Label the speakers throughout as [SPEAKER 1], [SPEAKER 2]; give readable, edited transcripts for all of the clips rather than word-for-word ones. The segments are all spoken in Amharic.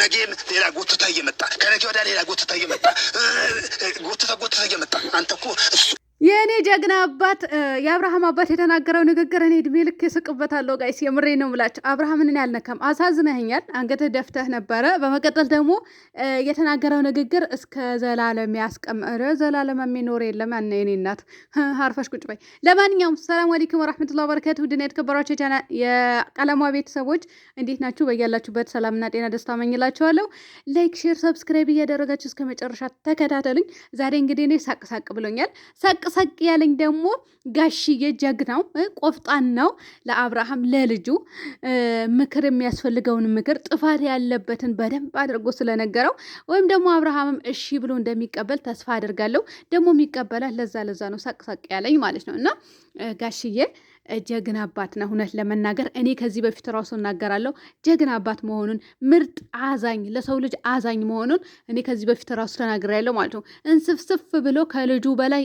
[SPEAKER 1] ነገም ሌላ ጎትታ እየመጣ ከነገ ወዲያ ሌላ ጎትታ እየመጣ ጎትታ እየመጣ አንተ እኮ
[SPEAKER 2] የእኔ ጀግና አባት የአብርሃም አባት የተናገረው ንግግር እኔ እድሜ ልክ ስቅበታለሁ። ጋይስ የምሬ ነው ብላችሁ አብርሃምን እኔ አልነካም። አሳዝነኸኛል። አንገትህ ደፍተህ ነበረ። በመቀጠል ደግሞ የተናገረው ንግግር እስከ ዘላለም ያስቀምረ። ዘላለም የሚኖር የለም። ያነ የኔ እናት አርፈሽ ቁጭ በይ። ለማንኛውም ሰላም አለይኩም ወራህመቱላሂ ወበረካቱ። ውድና የተከበራችሁ የቀለሟ ቤተሰቦች እንዴት ናችሁ? በያላችሁበት ሰላምና ጤና ደስታ መኝላችኋለሁ። ላይክ፣ ሼር፣ ሰብስክራይብ እያደረጋችሁ እስከ መጨረሻ ተከታተሉኝ። ዛሬ እንግዲህ እኔ ሳቅ ብሎኛል። ሳቅ ያለኝ ደግሞ ጋሽዬ ጀግናው ቆፍጣን ነው። ለአብርሃም ለልጁ ምክር የሚያስፈልገውን ምክር ጥፋት ያለበትን በደንብ አድርጎ ስለነገረው ወይም ደግሞ አብርሃምም እሺ ብሎ እንደሚቀበል ተስፋ አድርጋለሁ። ደግሞ የሚቀበላት ለዛ ነው ሳቅ ያለኝ ማለት ነው። እና ጋሽዬ ጀግና አባት ነው። እውነት ለመናገር እኔ ከዚህ በፊት ራሱ እናገራለሁ ጀግና አባት መሆኑን፣ ምርጥ አዛኝ፣ ለሰው ልጅ አዛኝ መሆኑን እኔ ከዚህ በፊት ራሱ ተናግሬያለሁ ማለት ነው። እንስፍስፍ ብሎ ከልጁ በላይ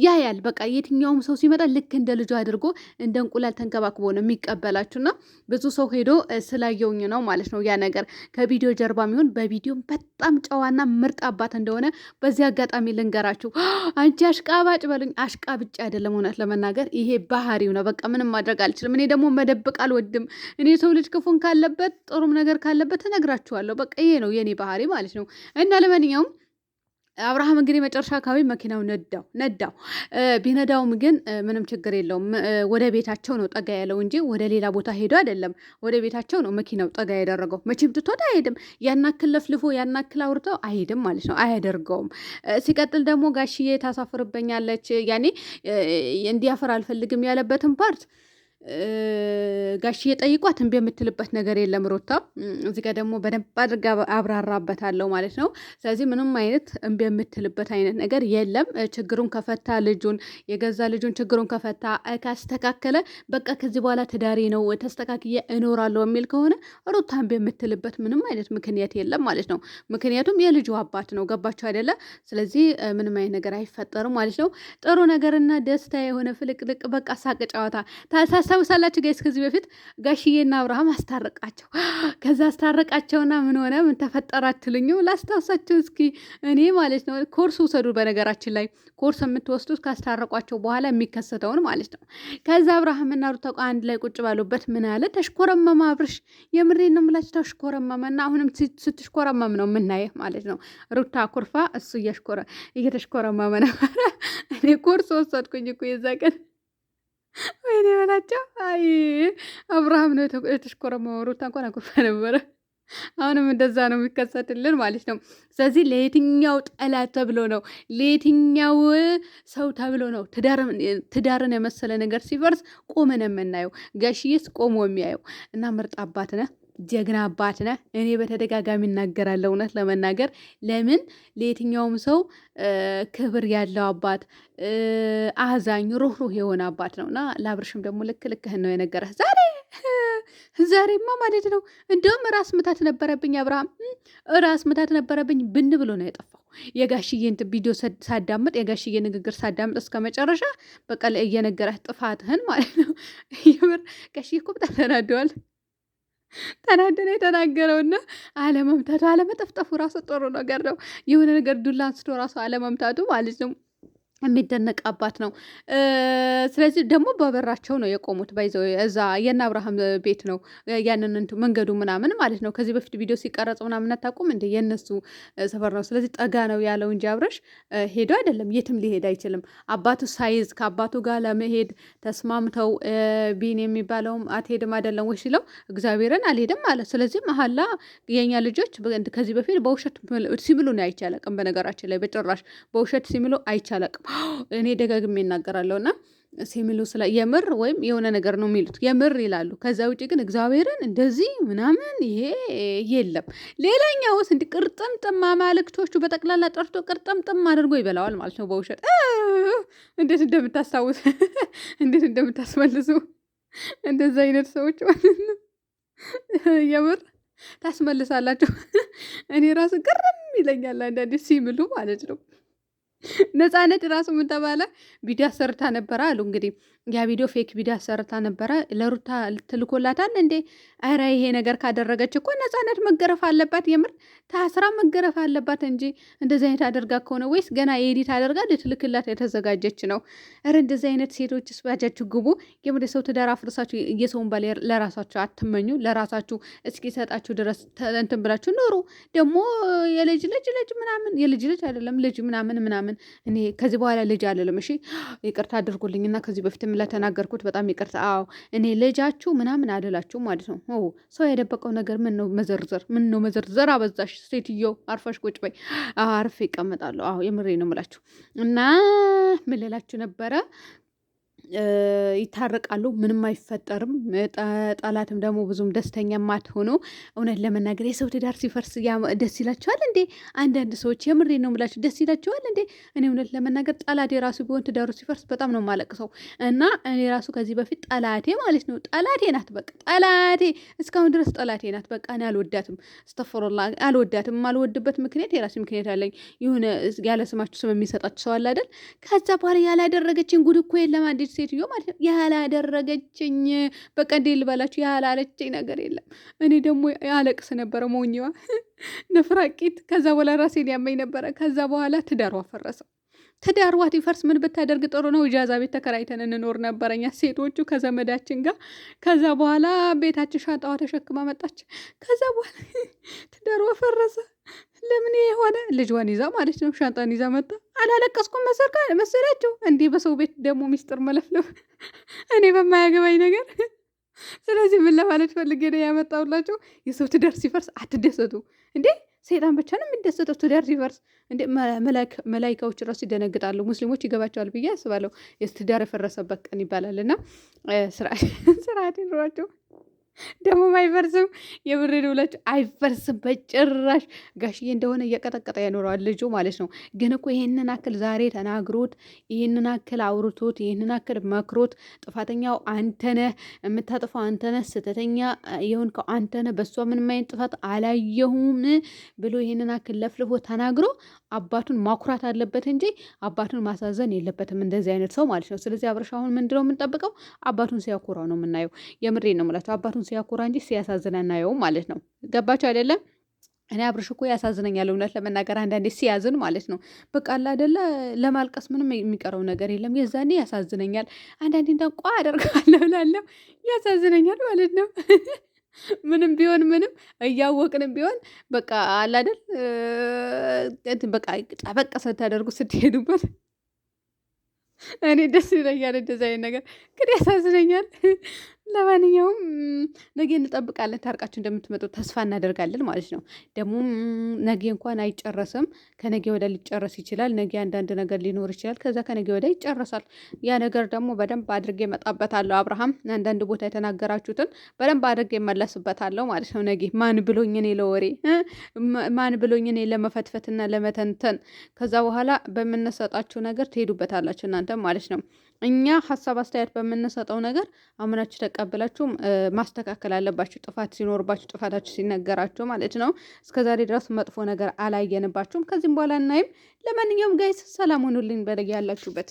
[SPEAKER 2] ያያል። በቃ የትኛውም ሰው ሲመጣ ልክ እንደ ልጁ አድርጎ እንደ እንቁላል ተንከባክቦ ነው የሚቀበላችሁና ብዙ ሰው ሄዶ ስላየውኝ ነው ማለት ነው። ያ ነገር ከቪዲዮ ጀርባ የሚሆን በቪዲዮም በጣም ጨዋና ምርጥ አባት እንደሆነ በዚህ አጋጣሚ ልንገራችሁ። አንቺ አሽቃባጭ በሉኝ፣ አሽቃብጭ አይደለም እውነት ለመናገር ይሄ ባህሪው ነው። በቃ ምንም ማድረግ አልችልም። እኔ ደግሞ መደብቅ አልወድም። እኔ ሰው ልጅ ክፉን ካለበት ጥሩም ነገር ካለበት እነግራችኋለሁ። በቃ ይሄ ነው የኔ ባህሪ ማለት ነው። እና ለማንኛውም አብርሃም እንግዲህ መጨረሻ አካባቢ መኪናው ነዳው። ቢነዳውም ግን ምንም ችግር የለውም። ወደ ቤታቸው ነው ጠጋ ያለው እንጂ ወደ ሌላ ቦታ ሄዶ አይደለም። ወደ ቤታቸው ነው መኪናው ጠጋ ያደረገው። መቼም ትቶት አይሄድም። ያናክል ለፍልፎ ያናክል አውርተው አይሄድም ማለት ነው። አያደርገውም። ሲቀጥል ደግሞ ጋሽዬ ታሳፍርበኛለች፣ ያኔ እንዲያፈር አልፈልግም ያለበትን ፓርት ጋሽዬ ጠይቋት እምቢ የምትልበት ነገር የለም ሩታ። እዚህ ጋር ደግሞ በደንብ አድርጋ አብራራበታለሁ ማለት ነው። ስለዚህ ምንም አይነት እምቢ የምትልበት አይነት ነገር የለም። ችግሩን ከፈታ የገዛ ልጁን ችግሩን ከፈታ ካስተካከለ በቃ ከዚህ በኋላ ትዳሬ ነው ተስተካክዬ እኖራለሁ የሚል ከሆነ ሩታ እምቢ የምትልበት ምንም አይነት ምክንያት የለም ማለት ነው። ምክንያቱም የልጁ አባት ነው። ገባቸው አይደለ? ስለዚህ ምንም አይነት ነገር አይፈጠርም ማለት ነው። ጥሩ ነገርና ደስታ የሆነ ፍልቅልቅ በቃ ሳቅ ጨዋታ ታስታውሳላችሁ ጋይስ? ከዚህ በፊት ጋሽዬና አብርሃም አስታረቃቸው። ከዛ አስታረቃቸውና ምን ሆነ ምን ተፈጠረ አትሉኝም? ላስታውሳችሁ እስኪ እኔ ማለት ነው። ኮርስ ውሰዱ። በነገራችን ላይ ኮርስ የምትወስዱት ካስታረቋቸው በኋላ የሚከሰተውን ማለት ነው። ከዛ አብርሃምና ሩታ አንድ ላይ ቁጭ ባሉበት ምን አለ? ተሽኮረመመ አብርሽ። የምሬን ነው የምላችሁ ተሽኮረመመና አሁንም ስትሽኮረመም ነው የምናየህ ማለት ነው። ሩታ ኩርፋ፣ እሱ እየተሽኮረመመ ነበረ። እኔ ኮርስ ወሰድኩኝ እኮ የዛ ቀን ወይኔ በላቸው። አይ አብርሃም ነው የተሽኮረመመው። ሩታ እንኳን አኩርፋ ነበረ። አሁንም እንደዛ ነው የሚከሰትልን ማለት ነው። ስለዚህ ለየትኛው ጠላት ተብሎ ነው ለየትኛው ሰው ተብሎ ነው ትዳርን የመሰለ ነገር ሲፈርስ ቆመን የምናየው? ጋሽዬስ ቆሞ የሚያየው እና ምርጥ አባት ነህ፣ ጀግና አባት ነህ። እኔ በተደጋጋሚ እናገራለሁ እውነት ለመናገር ለምን ለየትኛውም ሰው ክብር ያለው አባት፣ አዛኝ፣ ሩህሩህ የሆነ አባት ነው እና ለአብርሽም ደግሞ ልክህን ነው የነገረህ ዛሬማ ማለት ነው። እንደውም ራስ ምታት ነበረብኝ አብርሃም፣ ራስ ምታት ነበረብኝ ብን ብሎ ነው የጠፋው። የጋሽዬን ቪዲዮ ሳዳምጥ የጋሽዬ ንግግር ሳዳምጥ እስከ መጨረሻ በቃ እየነገረህ ጥፋትህን ማለት ነው። የምር ጋሽዬ እኮ በጣም ተናደነ የተናገረውና አለመምታቱ አለመጠፍጠፉ ራሱ ጥሩ ነገር ነው። የሆነ ነገር ዱላ አንስቶ ራሱ አለመምታቱ ማለት ነው የሚደነቅ አባት ነው። ስለዚህ ደግሞ በበራቸው ነው የቆሙት። ባይዘው እዛ የእነ አብርሃም ቤት ነው ያንን መንገዱ ምናምን ማለት ነው። ከዚህ በፊት ቪዲዮ ሲቀረጽ ምናምን አታውቁም እንደ የእነሱ ሰፈር ነው። ስለዚህ ጠጋ ነው ያለው እንጂ አብረሽ ሄዶ አይደለም፣ የትም ሊሄድ አይችልም። አባቱ ሳይዝ ከአባቱ ጋር ለመሄድ ተስማምተው ቢን የሚባለውም አትሄድም አይደለም ወይ ሲለው እግዚአብሔርን አልሄድም ማለት። ስለዚህ መሀላ የኛ ልጆች ከዚህ በፊት በውሸት ሲምሉ ነው አይቻለቅም። በነገራችን ላይ በጭራሽ በውሸት ሲምሉ አይቻለቅም። እኔ ደጋግሜ እናገራለሁ እና ሲሚሉ ስለ የምር ወይም የሆነ ነገር ነው የሚሉት የምር ይላሉ። ከዛ ውጭ ግን እግዚአብሔርን እንደዚህ ምናምን ይሄ የለም። ሌላኛውስ እንዲህ ቅርጥምጥም አማልክቶቹ በጠቅላላ ጠርቶ ቅርጥምጥም አድርጎ ይበላዋል ማለት ነው በውሸት። እንዴት እንደምታስታውስ እንዴት እንደምታስመልሱ እንደዛ አይነት ሰዎች ማለት ነው የምር ታስመልሳላችሁ። እኔ ራሱ ግርም ይለኛል አንዳንዴ ሲምሉ ማለት ነው። ነፃነት ራሱ ምን ተባለ ቪዲዮ ሰርታ ነበረ አሉ እንግዲህ ያ ቪዲዮ ፌክ ቪዲዮ አሰርታ ነበረ። ለሩታ ትልኮላታል እንዴ? ኧረ ይሄ ነገር ካደረገች እኮ ነፃነት መገረፍ አለባት። የምር ታስራ መገረፍ አለባት እንጂ እንደዚህ አይነት አደርጋ ከሆነ ወይስ ገና ኤዲት አደርጋ ልትልክላት የተዘጋጀች ነው? ኧረ እንደዚህ አይነት ሴቶች ስባጃችሁ ግቡ። የምር የሰው ትዳር አፍርሳችሁ የሰውን ባል ለራሳችሁ አትመኙ። ለራሳችሁ እስኪሰጣችሁ ድረስ እንትን ብላችሁ ኖሩ። ደግሞ የልጅ ልጅ ምናምን የልጅ ልጅ አይደለም ልጅ ምናምን ምናምን። እኔ ከዚህ በኋላ ልጅ አልልም። እሺ ይቅርታ አድርጉልኝና ከዚህ በፊትም ለተናገርኩት በጣም ይቅርታ። አዎ እኔ ልጃችሁ ምናምን አልላችሁ ማለት ነው። ሰው የደበቀው ነገር ምን ነው መዘርዘር? ምን ነው መዘርዘር? አበዛሽ ሴትዮ። አርፋሽ ቁጭ በይ። አርፌ ይቀመጣለሁ። አዎ የምሬ ነው የምላችሁ። እና ምን ልላችሁ ነበረ? ይታረቃሉ፣ ምንም አይፈጠርም። ጠላትም ደግሞ ብዙም ደስተኛ ማትሆኑ። እውነት ለመናገር የሰው ትዳር ሲፈርስ ደስ ይላቸዋል እንዴ? አንዳንድ ሰዎች የምሬ ነው የምላችሁ ደስ ይላቸዋል እንዴ? እኔ እውነት ለመናገር ጠላቴ ራሱ ቢሆን ትዳሩ ሲፈርስ በጣም ነው የማለቅሰው። እና እኔ ራሱ ከዚህ በፊት ጠላቴ ማለት ነው ጠላቴ ናት፣ በቃ ጠላቴ እስካሁን ድረስ ጠላቴ ናት። በቃ እኔ አልወዳትም፣ እስተፈሮላ አልወዳትም። የማልወድበት ምክንያት የራሴ ምክንያት አለኝ። የሆነ ያለ ስማችሁ ስም የሚሰጣችሁ ሰው አለ አይደል? ከዛ በኋላ ያላደረገችን ጉድ እኮ የለም አንዲት ሴትዮ ማለት ነው ያላደረገችኝ። በቃ እንዴ ልበላችሁ ያላለችኝ ነገር የለም። እኔ ደግሞ ያለቅስ ነበረ ሞኝዋ ነፍራቂት። ከዛ በኋላ ራሴን ያመኝ ነበረ። ከዛ በኋላ ትዳሯ ፈረሰ። ትዳሯ ይፈርስ ምን ብታደርግ ጥሩ ነው? ኢጃዛ ቤት ተከራይተን እንኖር ነበረኛ ሴቶቹ ከዘመዳችን ጋር። ከዛ በኋላ ቤታችን ሻንጣዋ ተሸክማ መጣች። ከዛ በኋላ ትዳሯ ፈረሰ። ለምን የሆነ ልጇን ይዛ ማለት ነው ሻንጣን ይዛ መጣ። አላለቀስኩም መሰላችሁ እንዴ? በሰው ቤት ደግሞ ሚስጥር መለፍለፍ እኔ በማያገባኝ ነገር። ስለዚህ ምን ለማለት ፈልጌ ነው ያመጣሁላችሁ፣ የሰው ትዳር ሲፈርስ አትደሰቱ እንዴ። ሰይጣን ብቻ ነው የሚደሰተው ትዳር ሲፈርስ እንዴ። መላይካዎች ራሱ ይደነግጣሉ። ሙስሊሞች ይገባቸዋል ብዬ አስባለሁ። የትዳር የፈረሰበት ቀን ይባላል እና ስርዓት ይኖራቸው ደግሞ አይፈርስም። የብሬ ብላችሁ አይፈርስም በጭራሽ። ጋሽዬ እንደሆነ እየቀጠቀጠ ያኖረዋል ልጁ ማለት ነው። ግን እኮ ይህንን አክል ዛሬ ተናግሮት፣ ይህንን አክል አውርቶት፣ ይህንን አክል መክሮት፣ ጥፋተኛው አንተነህ፣ የምታጥፋው አንተነህ፣ ስህተተኛ የሆንከው አንተነህ፣ በእሷ ምንም አይነት ጥፋት አላየሁም ብሎ ይህንን አክል ለፍልፎ ተናግሮ አባቱን ማኩራት አለበት እንጂ አባቱን ማሳዘን የለበትም እንደዚህ አይነት ሰው ማለት ነው። ስለዚህ አብረሽ አሁን ምንድነው የምንጠብቀው? አባቱን ሲያኮራው ነው የምናየው። የምሬ ነው የምላቸው። አባቱን ሲያኮራ እንጂ ሲያሳዝን አናየውም ማለት ነው። ገባቸው አይደለም? እኔ አብርሽ እኮ ያሳዝነኛል እውነት ለመናገር አንዳንዴ ሲያዝን ማለት ነው። በቃ አይደለ ለማልቀስ ምንም የሚቀረው ነገር የለም። የዛኔ ያሳዝነኛል። አንዳንዴ እንኳ አደርጋለሁ እላለሁ፣ ያሳዝነኛል ማለት ነው። ምንም ቢሆን ምንም እያወቅንም ቢሆን በቃ አይደል በቃ ጠበቅ ስታደርጉ ስትሄዱበት እኔ ደስ ይለኛል። እንደዛ አይነት ነገር ግን ያሳዝነኛል። ለማንኛውም ነገ እንጠብቃለን። ታርቃችሁ እንደምትመጡ ተስፋ እናደርጋለን ማለት ነው። ደግሞ ነገ እንኳን አይጨረስም። ከነገ ወደ ሊጨረስ ይችላል። ነገ አንዳንድ ነገር ሊኖር ይችላል። ከዛ ከነገ ወደ ይጨረሳል። ያ ነገር ደግሞ በደንብ አድርጌ እመጣበታለሁ። አብርሃም አንዳንድ ቦታ የተናገራችሁትን በደንብ አድርጌ እመለስበታለሁ ማለት ነው። ነገ ማን ብሎኝ እኔ ለወሬ ማን ብሎኝ እኔ ለመፈትፈትና ለመተንተን። ከዛ በኋላ በምንሰጣችሁ ነገር ትሄዱበታላችሁ እናንተ ማለት ነው። እኛ ሀሳብ አስተያየት በምንሰጠው ነገር አምናችሁ ተቀብላችሁ ማስተካከል አለባችሁ። ጥፋት ሲኖርባችሁ ጥፋታችሁ ሲነገራችሁ ማለት ነው። እስከዛሬ ድረስ መጥፎ ነገር አላየንባችሁም። ከዚህም በኋላ እናይም። ለማንኛውም ጋይስ ሰላም ሆኑልኝ በላይ ያላችሁበት